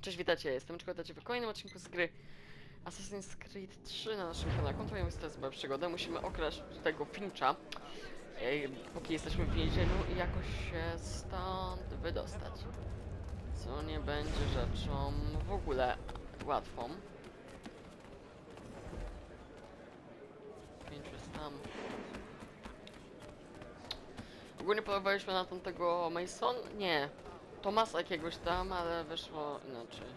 Cześć, witajcie, ja jestem Czekam w kolejnym odcinku z gry Assassin's Creed 3 na naszym kanale. Kontynuujemy teraz moją przygodę. Musimy okraść tego Fincha, póki jesteśmy w więzieniu i jakoś się stąd wydostać. Co nie będzie rzeczą w ogóle łatwą. Finch jest tam. Ogólnie polowaliśmy na tamtego Mason? Nie. Tomasa jakiegoś tam, ale wyszło inaczej.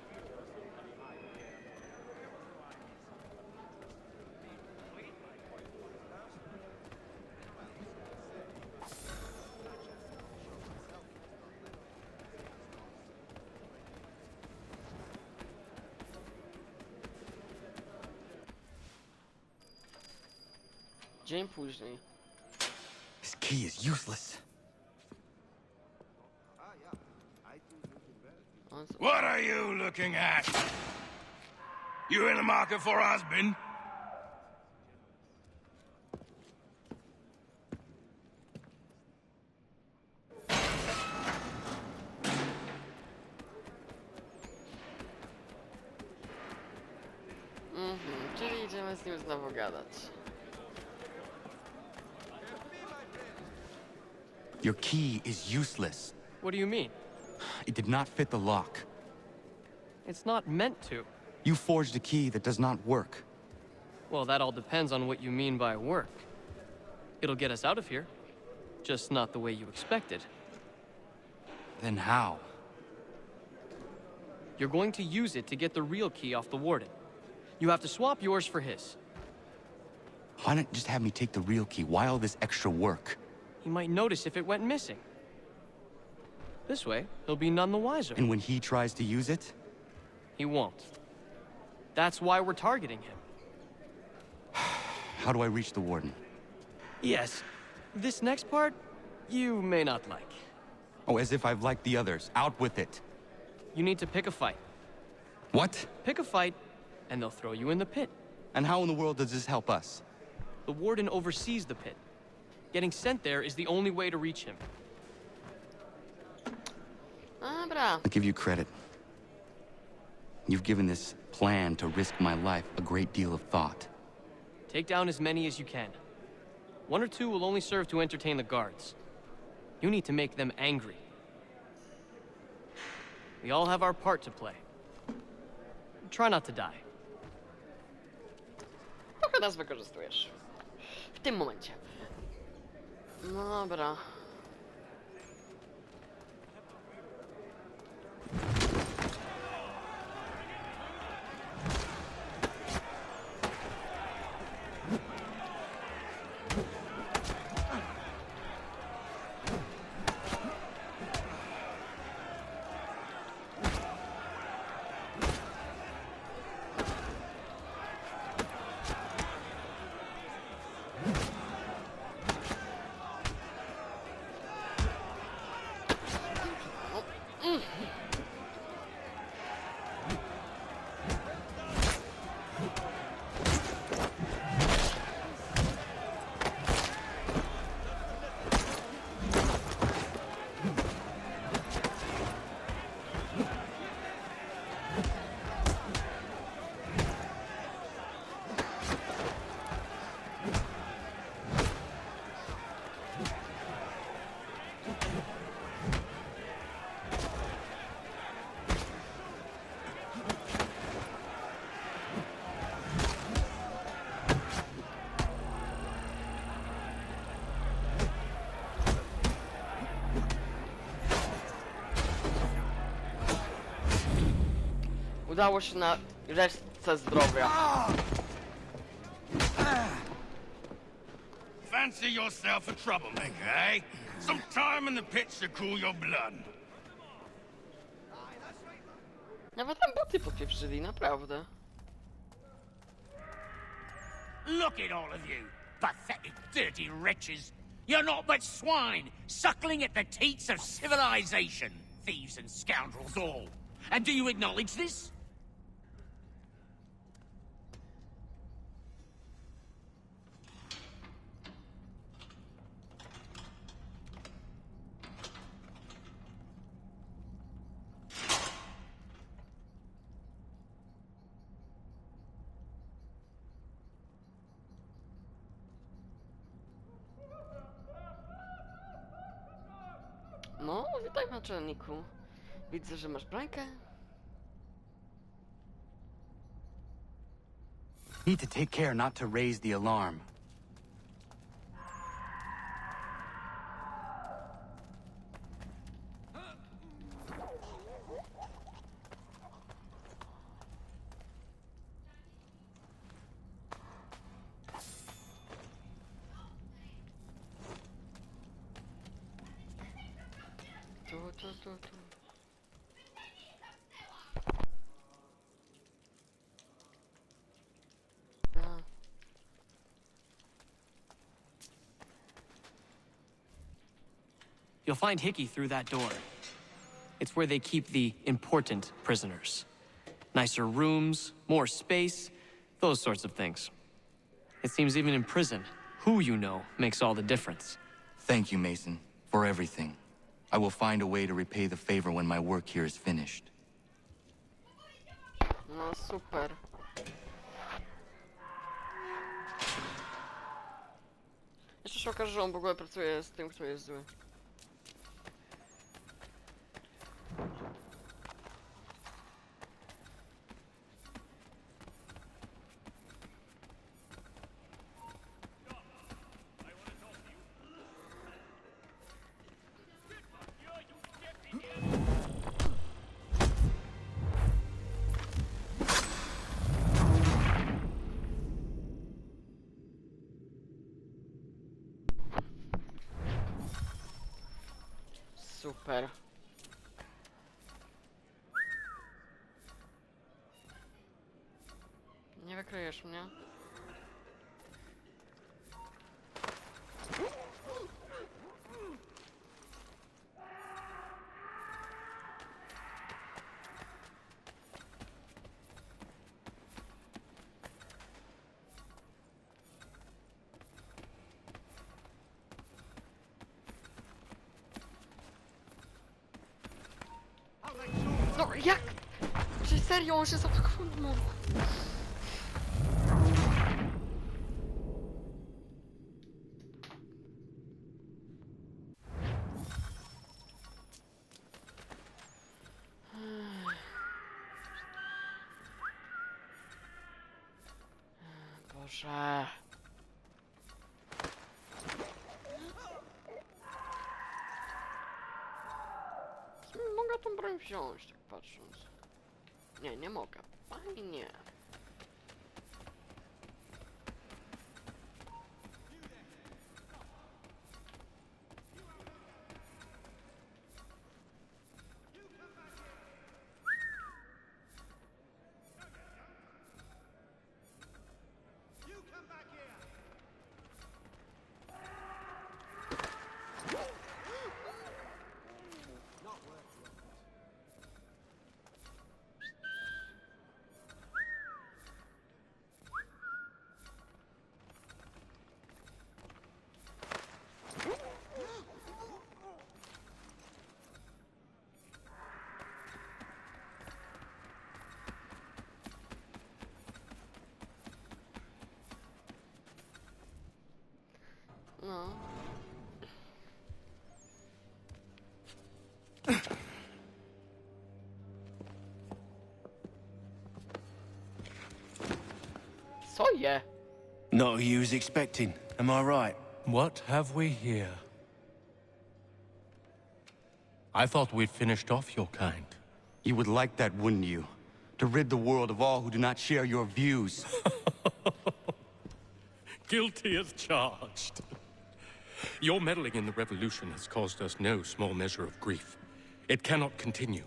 Dzień później. This key is useless. What are you looking at? You in the market for a husband? Czyli idziemy z nim znowu gadać. Your key is useless. What do you mean? It did not fit the lock. It's not meant to. You forged a key that does not work. Well, that all depends on what you mean by work. It'll get us out of here. Just not the way you expected. Then how? You're going to use it to get the real key off the warden. You have to swap yours for his. Why not just have me take the real key? Why all this extra work? He might notice if it went missing. This way, he'll be none the wiser. And when he tries to use it? He won't. That's why we're targeting him. How do I reach the warden? Yes, this next part, you may not like. Oh, as if I've liked the others. Out with it. You need to pick a fight. What? Pick a fight, and they'll throw you in the pit. And how in the world does this help us? The warden oversees the pit. Getting sent there is the only way to reach him. Dobra. I'll give you credit. You've given this plan to risk my life a great deal of thought. Take down as many as you can. One or two will only serve to entertain the guards. You need to make them angry. We all have our part to play. Try not to die. Trochę nas wykorzystujesz. W tym momencie. Dobra. Udało się na resztce zdrowia. Fancy yourself a troublemaker, eh? Some time in the pits to cool your blood. Nawet tam boty popieprzyli, naprawdę. Look at all of you, pathetic, dirty wretches. You're not but swine, suckling at the teats of civilization. Thieves and scoundrels all. And do you acknowledge this? witaj, naczelniku. Widzę, że masz brońkę. Need to take care not to raise the alarm. Tu. A. You'll find Hickey through that door. It's where they keep the important prisoners. Nicer rooms, more space, those sorts of things. It seems even in prison, who you know makes all the difference. Thank you, Mason, for everything. I will find a way to repay the favor when my work here is finished. No super. Jeszcze się okaże, że on w ogóle pracuje z tym, kto jest zły. Super. Nie wykryjesz mnie? No jak? Czy serio on się zapakował? Boże. Mogę tą broń wziąć, tak patrząc. Nie, nie mogę. Fajnie. No. Co je? Not who you was expecting, am I right? What have we here? I thought we'd finished off your kind. You would like that, wouldn't you? To rid the world of all who do not share your views. Guilty as charged. Your meddling in the revolution has caused us no small measure of grief. It cannot continue.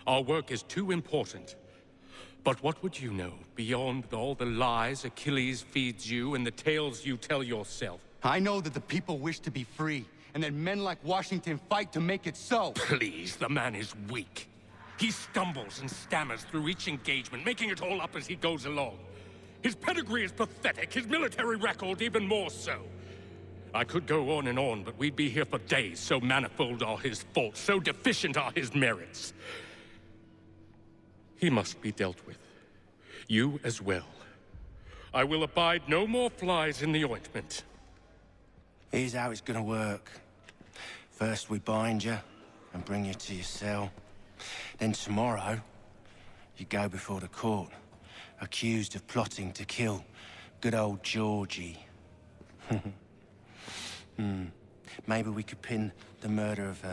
Our work is too important. But what would you know beyond all the lies Achilles feeds you and the tales you tell yourself? I know that the people wish to be free, and that men like Washington fight to make it so. Please, the man is weak. He stumbles and stammers through each engagement, making it all up as he goes along. His pedigree is pathetic, his military record even more so. I could go on and on, but we'd be here for days, so manifold are his faults, so deficient are his merits. He must be dealt with. You as well. I will abide no more flies in the ointment. Here's how it's gonna work. First we bind you, and bring you to your cell. Then tomorrow, you go before the court, accused of plotting to kill good old Georgie. Maybe we could pin the murder of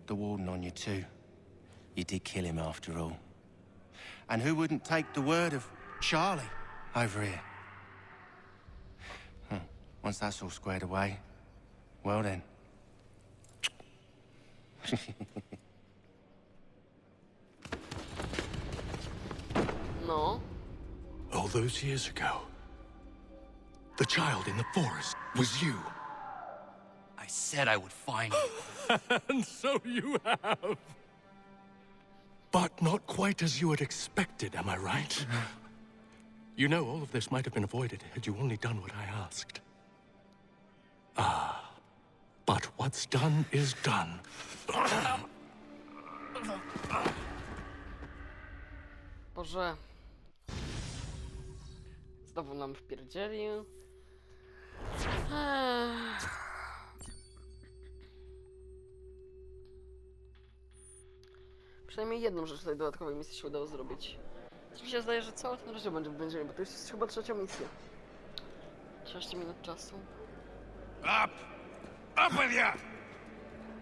the warden on you too. You did kill him after all. And who wouldn't take the word of Charlie over here? Once that's all squared away, well then. No. All those years ago, the child in the forest was you. I said I would find you. And so you have. But not quite as you had expected, am I right? You know, all of this might have been avoided had you only done what I asked. But what's done is done. Boże. Znowu nam wpierdzielił. Przynajmniej jedną rzecz tutaj dodatkowej misji się udało zrobić. Coś mi się zdaje, że cała ten rozdział będzie w więzieniu, bo to jest chyba trzecia misja. 13 minut czasu. Up! Up with you!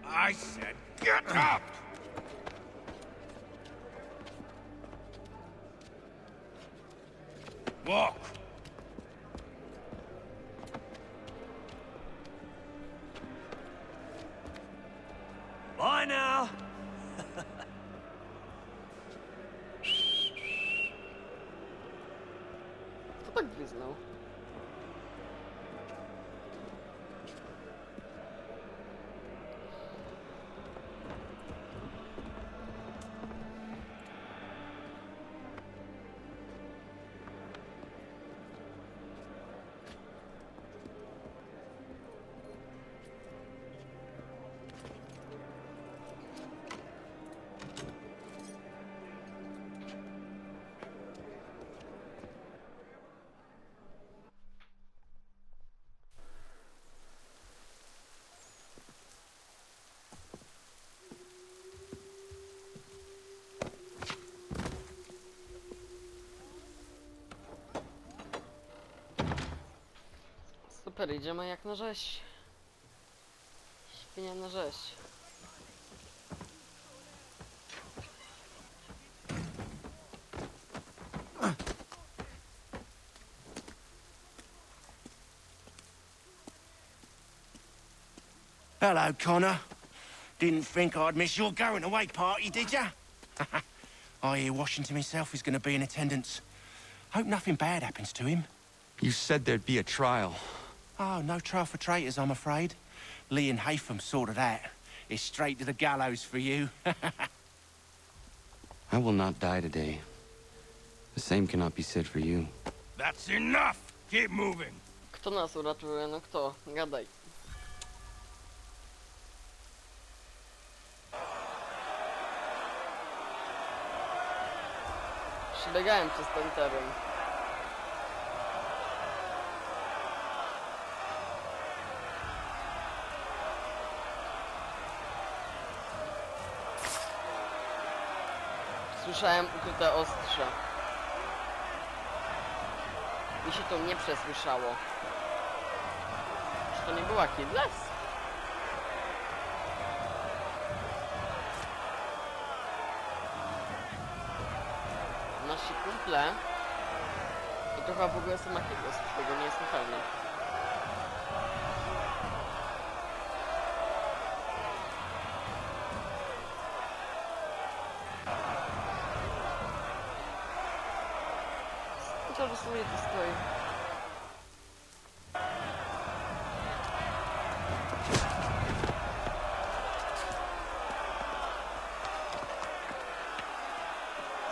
I said get up! Walk! Bye now. Kto tak gwizdnął? Super, idziemy jak na rzeź. Świnia na rzeź. Hello, Connor. Didn't think I'd miss your going away party, did ya? I hear Washington himself is going to be in attendance. Hope nothing bad happens to him. You said there'd be a trial. Oh, no trial for traitors, I'm afraid. Lee and Haytham sorted that. It's straight to the gallows for you. I will not die today. The same cannot be said for you. That's enough! Keep moving! Kto nas uratuje? No kto? Gadaj. Przebiegałem przez ten teren. Słyszałem ukryte ostrze. Mi się to nie przesłyszało. Czy to nie była Kidless? Nasi kumple to chyba w ogóle sama Kidless, tego nie jestem pewny. Chociaż sobie to stoi.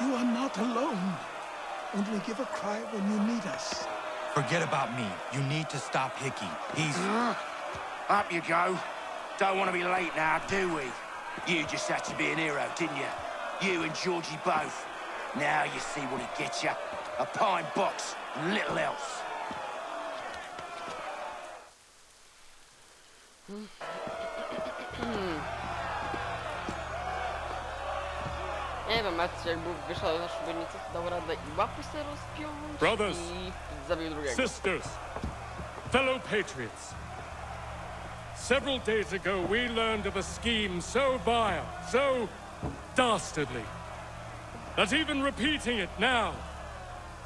You are not alone. Only give a cry when you need us. Forget about me. You need to stop Hickey. He's... Up you go. Don't want to be late now, do we? You just had to be an hero, didn't you? You and Georgie both. Now you see what it gets you. A pine box, and little else. Nie wiem, Marcin jakby wyszedł na szubienicę, to dał radę i łapy sobie rozpiąć Brothers, i zabił drugiego. sisters, fellow patriots. Several days ago, we learned of a scheme so vile, so dastardly, that even repeating it now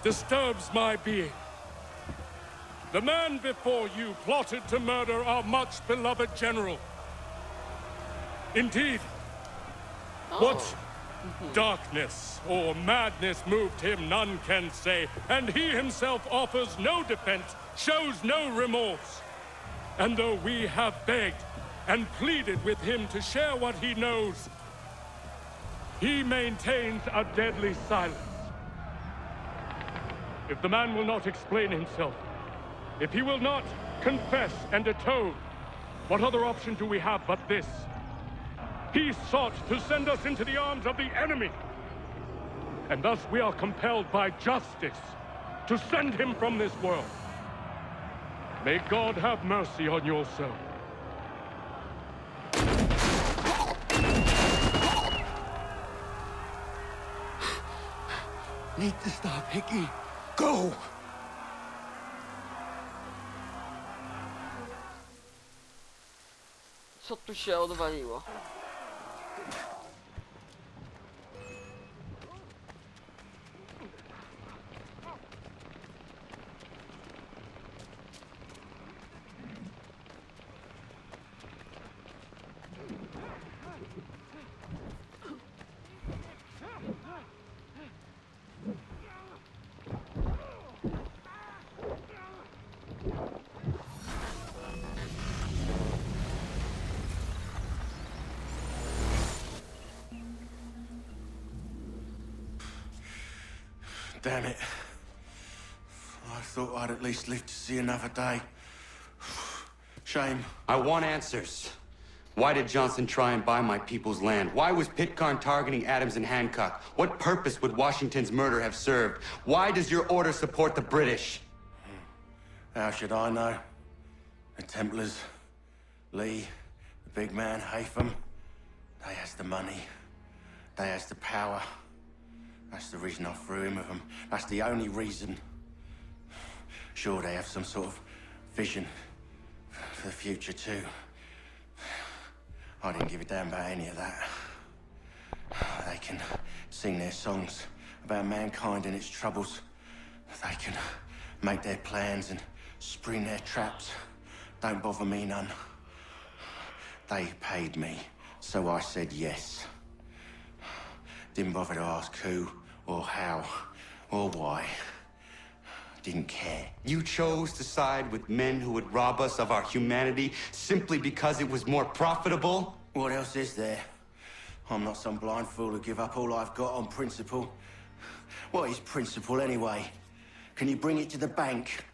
disturbs my being. The man before you plotted to murder our much beloved general. Indeed, what darkness or madness moved him, none can say, and he himself offers no defense, shows no remorse. And though we have begged and pleaded with him to share what he knows, he maintains a deadly silence. If the man will not explain himself, if he will not confess and atone, what other option do we have but this? He sought to send us into the arms of the enemy. And thus we are compelled by justice to send him from this world. May God have mercy on your soul. Need to stop, Hickey. Go! Co tu się odwaliło? Damn it. I thought I'd at least live to see another day. Shame. I want answers. Why did Johnson try and buy my people's land? Why was Pitcairn targeting Adams and Hancock? What purpose would Washington's murder have served? Why does your order support the British? How should I know? The Templars, Lee, the big man, Haytham, they has the money. They has the power. That's the reason I threw in with them. That's the only reason. Sure, they have some sort of vision for the future, too. I didn't give a damn about any of that. They can sing their songs about mankind and its troubles. They can make their plans and spring their traps. Don't bother me none. They paid me, so I said yes. Didn't bother to ask who, or how, or why. Didn't care. You chose to side with men who would rob us of our humanity simply because it was more profitable? What else is there? I'm not some blind fool to give up all I've got on principle. What is principle anyway? Can you bring it to the bank?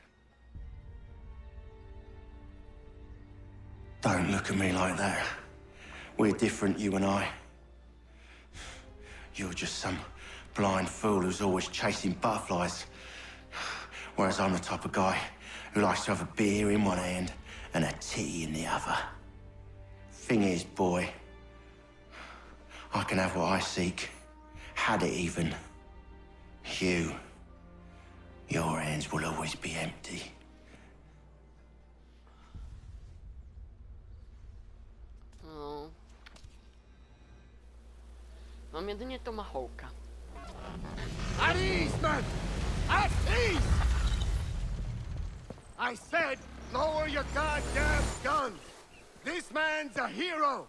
Don't look at me like that. We're different, you and I. You're just some blind fool who's always chasing butterflies. Whereas I'm the type of guy who likes to have a beer in one hand and a titty in the other. Thing is, boy, I can have what I seek. Had it even. Your hands will always be empty. No. Mam jedynie tomahawka. At ease, man! At ease! I said, lower your goddamn guns! This man's a hero!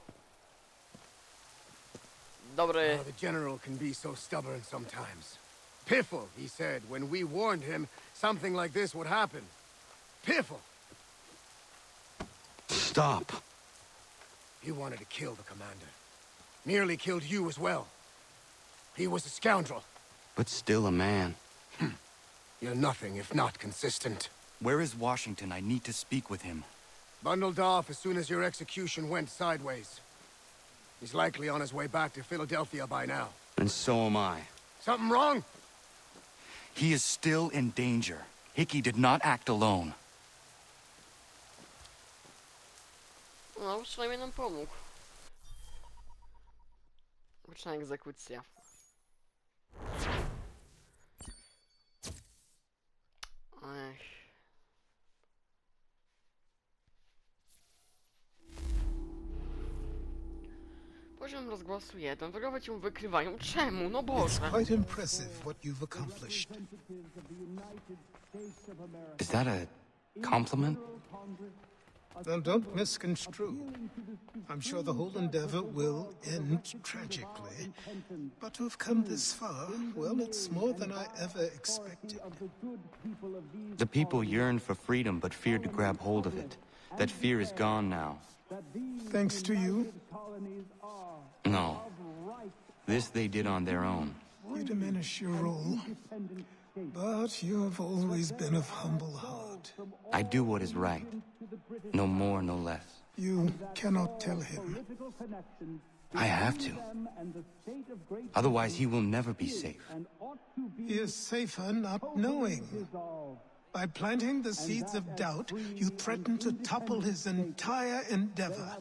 Dobry. The general can be so stubborn sometimes. Piffle, he said, when we warned him something like this would happen. Piffle! Stop. He wanted to kill the commander. Nearly killed you as well. He was a scoundrel. But still a man. You're nothing if not consistent. Where is Washington? I need to speak with him. Bundled off as soon as your execution went sideways. He's likely on his way back to Philadelphia by now. And so am I. Something wrong? He is still in danger. Hickey did not act alone. No, przynajmniej nam pomógł. Poczynaj egzekucja. Ech. Poziom rozgłosu 1. Wrogowie cię wykrywają. Czemu? No It's Boże. quite impressive what you've accomplished. Is that a compliment? Now, don't misconstrue. I'm sure the whole endeavor will end tragically. But to have come this far, well, it's more than I ever expected. The people yearn for freedom but feared to grab hold of it. That fear is gone now. Thanks to you, No. This they did on their own. you diminish your role. But you have always been of humble heart. I do what is right. No more, no less. You cannot tell him. I have to. Otherwise, he will never be safe. He is safer not knowing. By planting the seeds of doubt, you threaten to topple his entire endeavor.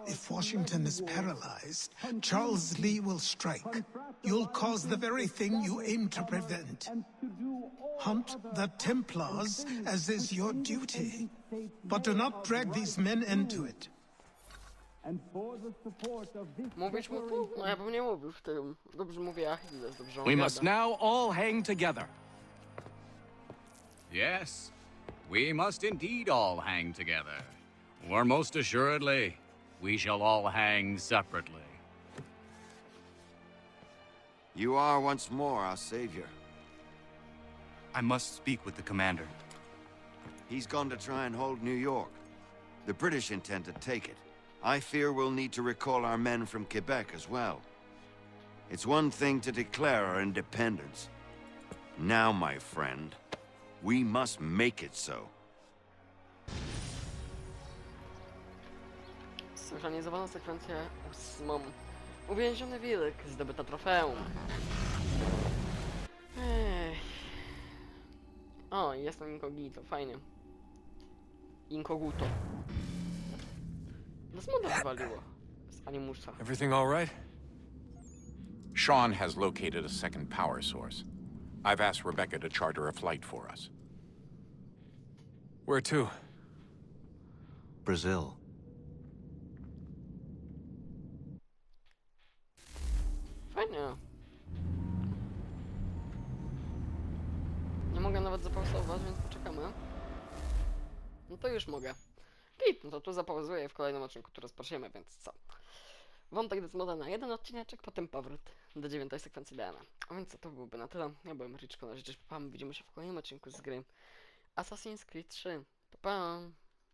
If Washington is paralyzed, Charles Lee will strike. You'll cause the very thing you aim to prevent. Hunt the Templars, as is your duty. But do not drag these men into it. Mówić mu tu? No ja bym nie mówił w tym. Dobrze mówię Achilles, dobrze on We gada. must now all hang together. Yes, we must indeed all hang together. Or most assuredly, we shall all hang separately. You are once more our savior. I must speak with the commander. He's gone to try and hold New York. The British intend to take it. I fear we'll need to recall our men from Quebec as well. It's one thing to declare our independence. Now, my friend, we must make it so. Synchronizowana sekwencja 8. Uwięziony wilk, zdobyta trofeum. Ech. O, jestem incognito, fajnie. Inkoguto. No smoda wywaliło. Z animusa. Everything all right? Sean has located a second power source. I've asked Rebecca to charter a flight for us. Where to? Brazil. Fajnie. Nie mogę nawet zapausować, więc poczekamy. No to już mogę. Git, no to tu zapauzuję w kolejnym odcinku, który rozpoczniemy, więc co? Wątek Desmoda na jeden odcineczek, potem powrót do 9. sekwencji DNA. A więc co, to byłoby na tyle. Ja byłem RiCZKO, na rzecz papam. Widzimy się w kolejnym odcinku z gry Assassin's Creed 3. Pa, pa.